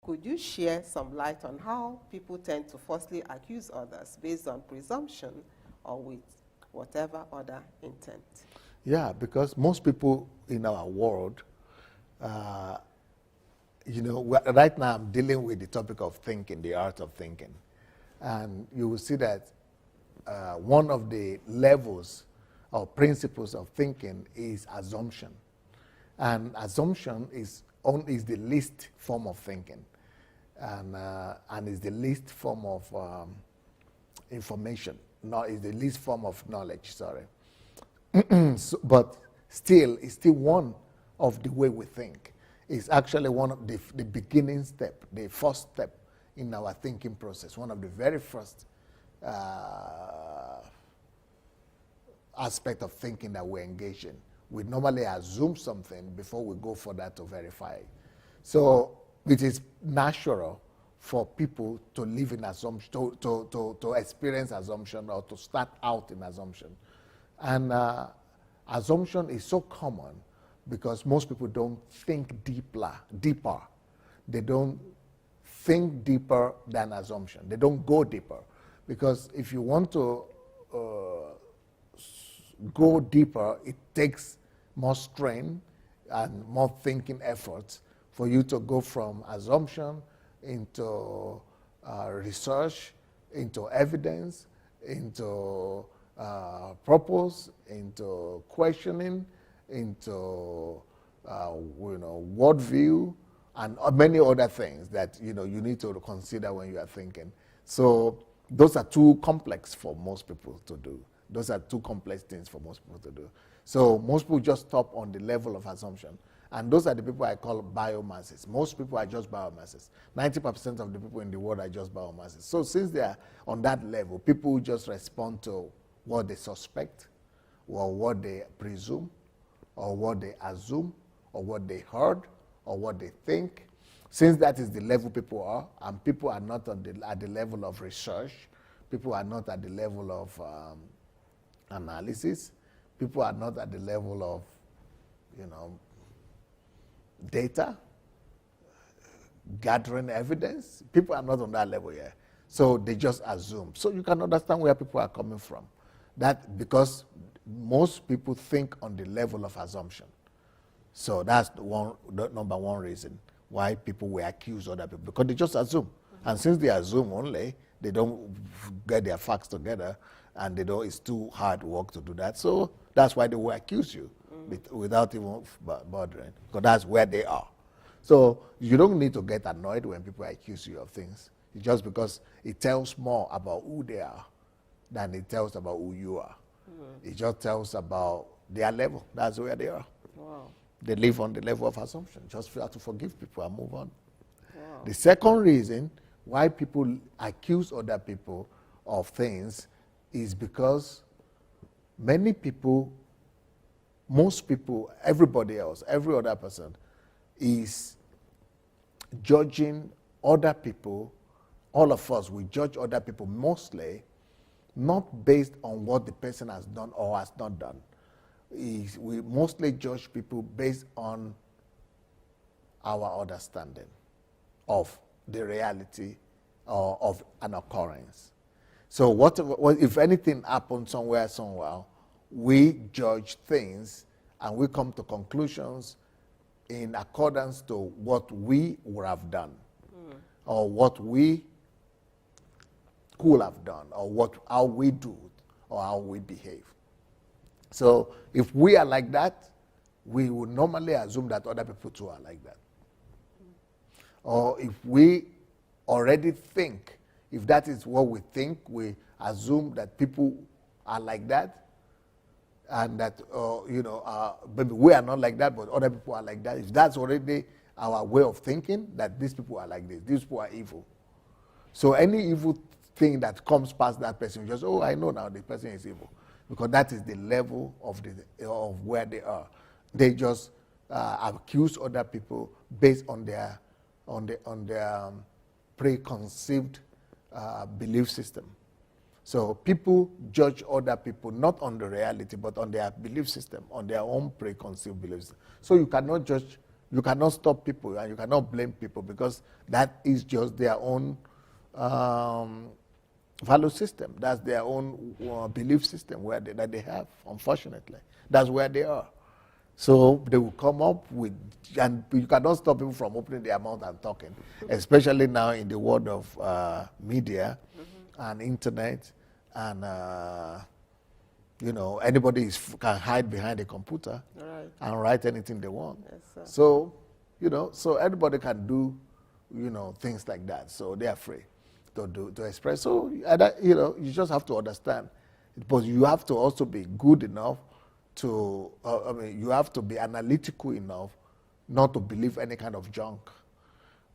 Could you share some light on how people tend to falsely accuse others based on presumption or with whatever other intent? Yeah, because most people in our world, right now I'm dealing with the topic of thinking, the art of thinking. And you will see that one of the levels or principles of thinking is assumption. And assumption is the least form of thinking. And is the least form of information. No, is the least form of knowledge, sorry. But still, it's still one of the way we think. It's actually one of the beginning step, the first step in our thinking process, one of the very first aspect of thinking that we engage in. We normally assume something before we go for that to verify it. So it is natural for people to live in assumption, to experience assumption or to start out in assumption. And assumption is so common because most people don't think deeper. They don't think deeper than assumption. They don't go deeper. Because if you want to go deeper, it takes more strain and more thinking efforts for you to go from assumption into research, into evidence, into purpose, into questioning, into worldview, and many other things that you need to consider when you are thinking. So those are too complex for most people to do. Those are too complex things for most people to do. So most people just stop on the level of assumption. And those are the people I call biomasses. Most people are just biomasses. 90% of the people in the world are just biomasses. So since they are on that level, people just respond to what they suspect, or what they presume, or what they assume, or what they heard, or what they think. Since that is the level people are, and people are not at the level of research, people are not at the level of analysis, people are not at the level of, data, gathering evidence. People are not on that level yet. So they just assume. So you can understand where people are coming from. That because most people think on the level of assumption. So that's the number one reason why people will accuse other people, because they just assume. And since they assume only, they don't get their facts together, and it's too hard work to do that. So that's why they will accuse you without even bothering, because that's where they are. So you don't need to get annoyed when people accuse you of things. It's just because it tells more about who they are than it tells about who you are. It just tells about their level. That's where they are. Wow. They live on the level of assumption. Just have to forgive people and move on. Wow. The second reason why people accuse other people of things is because many people, most people, everybody else, every other person is judging other people. All of us, we judge other people mostly not based on what the person has done or has not done. We mostly judge people based on our understanding of the reality of an occurrence. So if anything happens somewhere, we judge things and we come to conclusions in accordance to what we would have done, or what we could have done, or how we do it, or how we behave. So if we are like that, we would normally assume that other people too are like that. Or if we already think, if that is what we think, we assume that people are like that, and that, maybe we are not like that, but other people are like that. If that's already our way of thinking, that these people are like this, these people are evil. So any evil thing that comes past that person, you just, I know now the person is evil. Because that is the level of where they are. They just accuse other people based on their preconceived belief system. So people judge other people not on the reality, but on their belief system, on their own preconceived beliefs. So you cannot judge You cannot stop people and you cannot blame people because that is just their own value system. That's their own belief system that they have, unfortunately. That's where they are. So they will come up with, and you cannot stop people from opening their mouth and talking, especially now in the world of media and internet, and anybody can hide behind a computer and write anything they want. Yes, so so everybody can do things like that. So they're free to express. So you just have to understand, but you have to also be good enough to, you have to be analytical enough not to believe any kind of junk.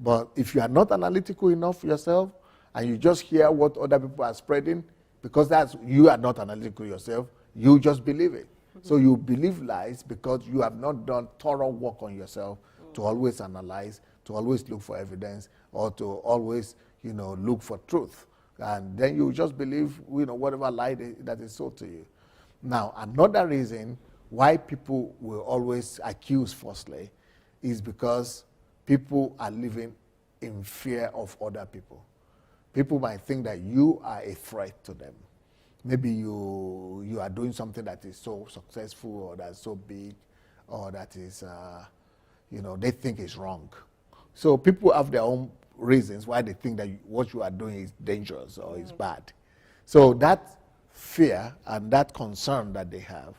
But if you are not analytical enough yourself and you just hear what other people are spreading, because you are not analytical yourself, you just believe it. So you believe lies because you have not done thorough work on yourself to always analyze, to always look for evidence, or to always look for truth. And then you just believe whatever lie that is sold to you. Now, another reason why people will always accuse falsely is because people are living in fear of other people. People might think that you are a threat to them. Maybe you are doing something that is so successful or that's so big or that is, they think is wrong. So people have their own reasons why they think that what you are doing is dangerous or is bad. So that fear and that concern that they have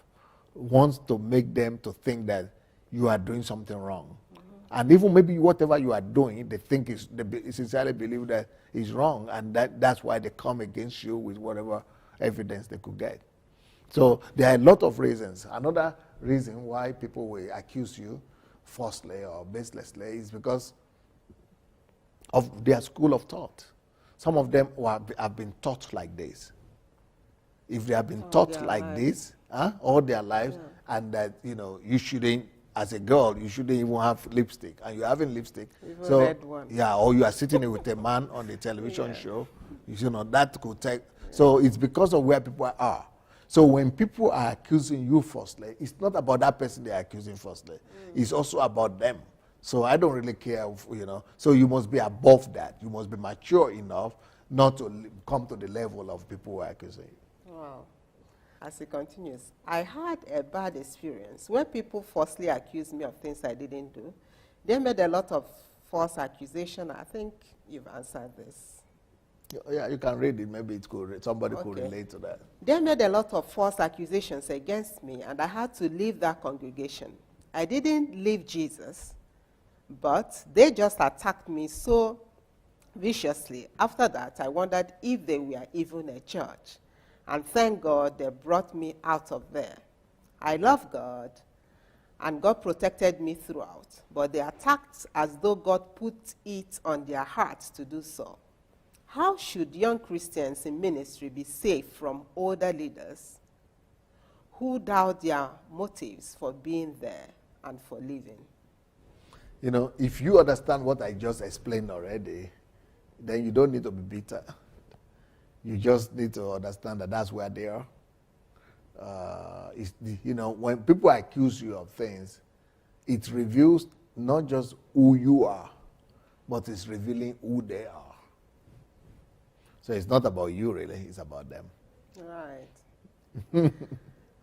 wants to make them to think that you are doing something wrong. And even maybe whatever you are doing, they think they sincerely believe that is wrong, and that's why they come against you with whatever evidence they could get. So there are a lot of reasons. Another reason why people will accuse you falsely or baselessly is because of their school of thought. Some of them have been taught like this. If they have been taught like this all their lives, and that you shouldn't, as a girl, you shouldn't even have lipstick, and you're having lipstick. Even so red one. Yeah, or you are sitting with a man on the television show. That could take. So it's because of where people are. So when people are accusing you falsely, it's not about that person they are accusing falsely. It's also about them. So I don't really care, So you must be above that. You must be mature enough not to come to the level of people who are accusing you. Wow. As it continues, I had a bad experience when people falsely accused me of things I didn't do. They made a lot of false accusations. I think you've answered this. Yeah, you can read it. Maybe somebody could relate to that. They made a lot of false accusations against me, and I had to leave that congregation. I didn't leave Jesus, but they just attacked me so viciously. After that, I wondered if they were even a church. And thank God they brought me out of there. I love God, and God protected me throughout. But they attacked as though God put it on their hearts to do so. How should young Christians in ministry be safe from older leaders who doubt their motives for being there and for living? If you understand what I just explained already, then you don't need to be bitter. You just need to understand that that's where they are. When people accuse you of things, it reveals not just who you are, but it's revealing who they are. So it's not about you, really. It's about them. Right.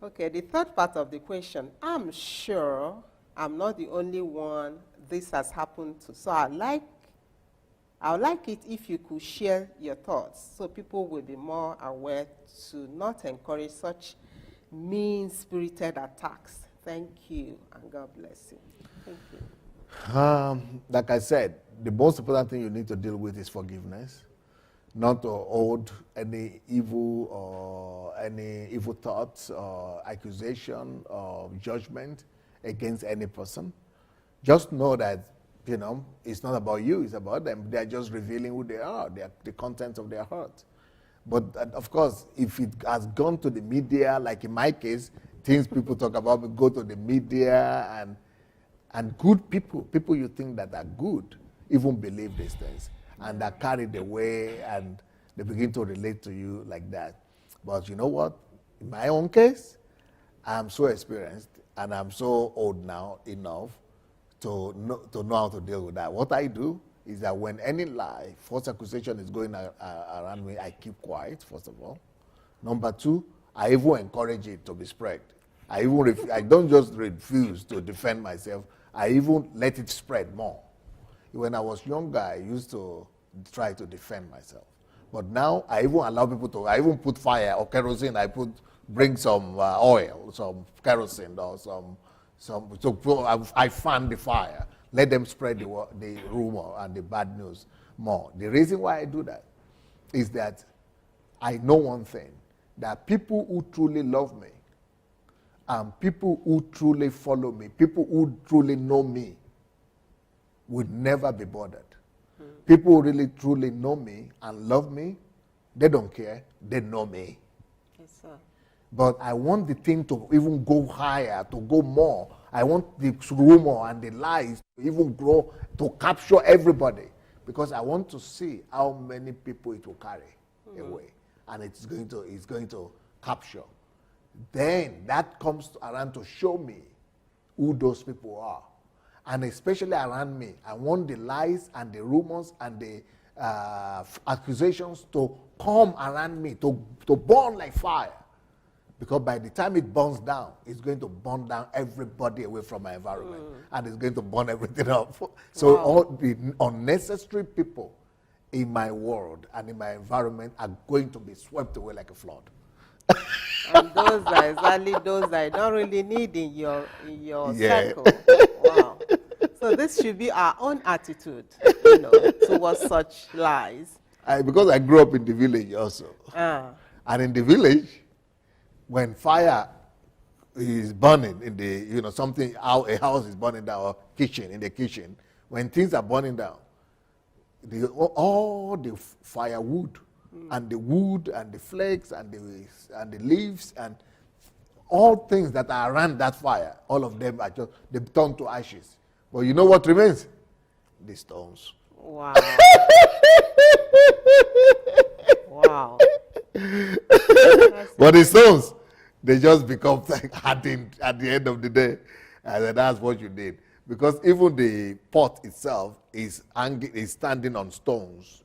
Okay, the third part of the question. I'm sure I'm not the only one this has happened to. So I would like it if you could share your thoughts so people will be more aware to not encourage such mean-spirited attacks. Thank you, and God bless you. Thank you. Like I said, the most important thing you need to deal with is forgiveness, not to hold any evil or any evil thoughts or accusation or judgment against any person. Just know that it's not about you, it's about them. They're just revealing who they are, the contents of their heart. But of course, if it has gone to the media, like in my case, things people talk about go to the media, and good people you think that are good, even believe these things, and are carried away, and they begin to relate to you like that. But you know what? In my own case, I'm so experienced, and I'm so old now enough to know how to deal with that. What I do is that when any lie, false accusation is going around me, I keep quiet, first of all. Number two, I even encourage it to be spread. I don't just refuse to defend myself, I even let it spread more. When I was younger, I used to try to defend myself. But now, I even allow people to, I even put fire or kerosene, bring some oil, some kerosene or so I fan the fire. Let them spread the rumor and the bad news more. The reason why I do that is that I know one thing, that people who truly love me and people who truly follow me, people who truly know me, would never be bothered. People who really truly know me and love me, they don't care, they know me. Yes, sir. But I want the thing to even go higher, to go more. I want the rumor and the lies to even grow, to capture everybody. Because I want to see how many people it will carry away. And it's going to capture. Then that comes around to show me who those people are. And especially around me, I want the lies and the rumors and the accusations to come around me, to burn like fire. Because by the time it burns down, it's going to burn down everybody away from my environment. And it's going to burn everything up. So all the unnecessary people in my world and in my environment are going to be swept away like a flood. And those are exactly those that I don't really need in your circle. Wow. So this should be our own attitude, towards such lies. Because I grew up in the village also. And in the village, when fire is burning in the, a house is burning down, or in the kitchen, when things are burning down, all the firewood and the wood and the flakes and the leaves and all things that are around that fire, all of them are they turn to ashes. But you know what remains? The stones. Wow. Wow. But the stones, they just become like hardened at the end of the day. And that's what you did. Because even the pot itself is standing on stones.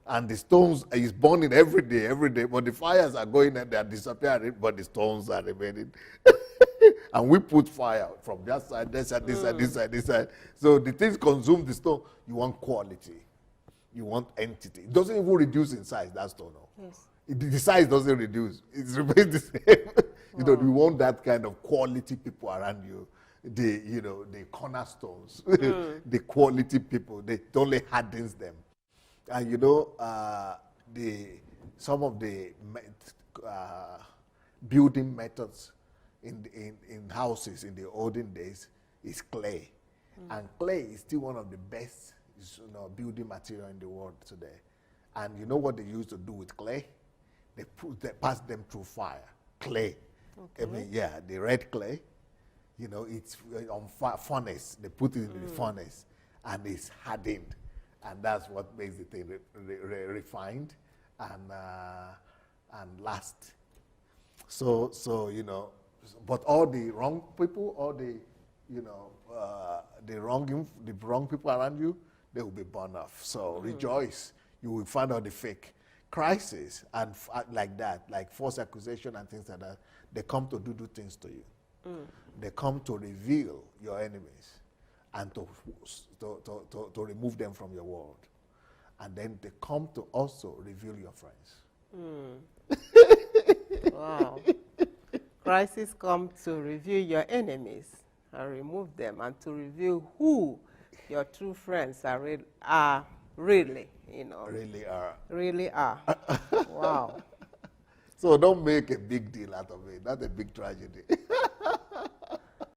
And the stones is burning every day. But the fires are going and they are disappearing, but the stones are remaining. And we put fire from that side, this side, this side, this side, this side. So the things consume the stone. You want quality. You want entity. It doesn't even reduce in size, that stone. No. Yes. The size doesn't reduce. It remains the same. You want that kind of quality people around you. The cornerstones, the quality people. They only hardens them. And some of the building methods in houses in the olden days is clay. And clay is still one of the best building material in the world today. And you know what they used to do with clay? They pass them through fire. Clay. Okay. The red clay. It's on furnace. They put it in the furnace, and it's hardened, and that's what makes the thing refined and last. So but all the wrong people, all the the wrong people around you, they will be burned off. So rejoice. You will find out the fake crisis and like that, like false accusation and things like that. They come to do things to you. They come to reveal your enemies and to remove them from your world. And then they come to also reveal your friends. Wow. Crises come to reveal your enemies and remove them, and to reveal who your true friends are really, Really are. Wow. So don't make a big deal out of it. That's a big tragedy.